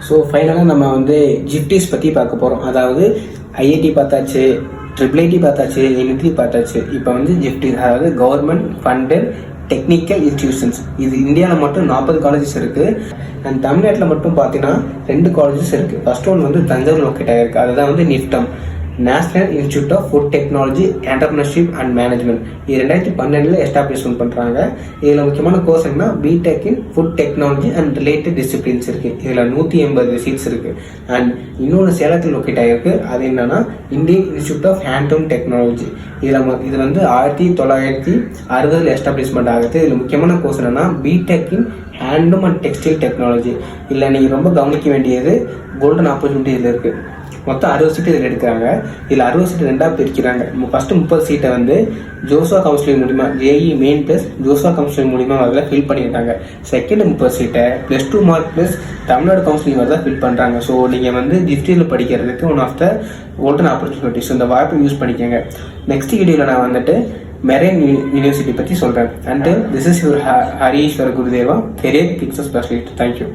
So ஃபைனலாக நம்ம வந்து ஜிப்டிஸ் பற்றி பார்க்க போகிறோம். அதாவது ஐஐடி பார்த்தாச்சு, IIIT பார்த்தாச்சு, NIT பார்த்தாச்சு. இப்போ வந்து ஜிப்டிஸ், அதாவது கவர்மெண்ட் ஃபண்டட் டெக்னிக்கல் இன்ஸ்டிடியூஷன்ஸ். இது இந்தியாவில் மட்டும் 40 காலேஜஸ் இருக்குது. அண்ட் தமிழ்நாட்டில் மட்டும் பார்த்தீங்கன்னா 2 காலேஜஸ் இருக்குது. ஃபர்ஸ்ட் ஒன் வந்து தஞ்சாவூர் லொக்கேட் ஆகிருக்கு. அதுதான் வந்து NIFTEM, national institute of food technology entrepreneurship and management. இது 2012 எஸ்டாப்ளிஷ்மெண்ட் பண்ணுறாங்க. இதில் முக்கியமான கோர்ஸ் என்ன, BTech in food technology and related disciplines இருக்குது. இதில் 180 சீட்ஸ் இருக்குது. அண்ட் இன்னொன்று சேலத்தில் லொக்கேட் ஆகிருக்கு. அது என்னன்னா Indian institute of handloom technology. இது வந்து 1960 எஸ்டாப்ளிஷ்மெண்ட் ஆகுது. இதில் முக்கியமான கோர்ஸ் என்னன்னா BTech in handloom and textile technology. இல்லை நீங்கள் ரொம்ப கவனிக்க வேண்டியது கோல்டன் ஆப்பர்ச்சுனிட்டி இதில் இருக்குது. மொத்தம் 60 சீட்டு இதில் எடுக்கிறாங்க. இதில் 60 சீட்டு 2ஆக பிரிக்கிறாங்க. ஃபஸ்ட்டு 30 சீட்டை வந்து ஜோசா கவுன்சிலிங் மூலிமா, JEE main plus JoSAA counselling மூலிமா அதில் ஃபில் பண்ணியிருக்காங்க. செகண்ட் 30 சீட்டை +2 மார்க் ப்ளஸ் தமிழ்நாடு கவுன்சிலிங் தான் ஃபில் பண்ணுறாங்க. ஸோ நீங்கள் வந்து ஜிப்டியில் படிக்கிறதுக்கு one of the golden opportunities. இந்த வாய்ப்பை யூஸ் பண்ணிக்கோங்க. நெக்ஸ்ட் வீடியோவில் நான் வந்துட்டு மெரைன் யூனிவர்சிட்டி பற்றி சொல்கிறேன். And this is your ஹரீஸ்வர Gurudeva, career கிக்ஸஸ் specialist. Thank you.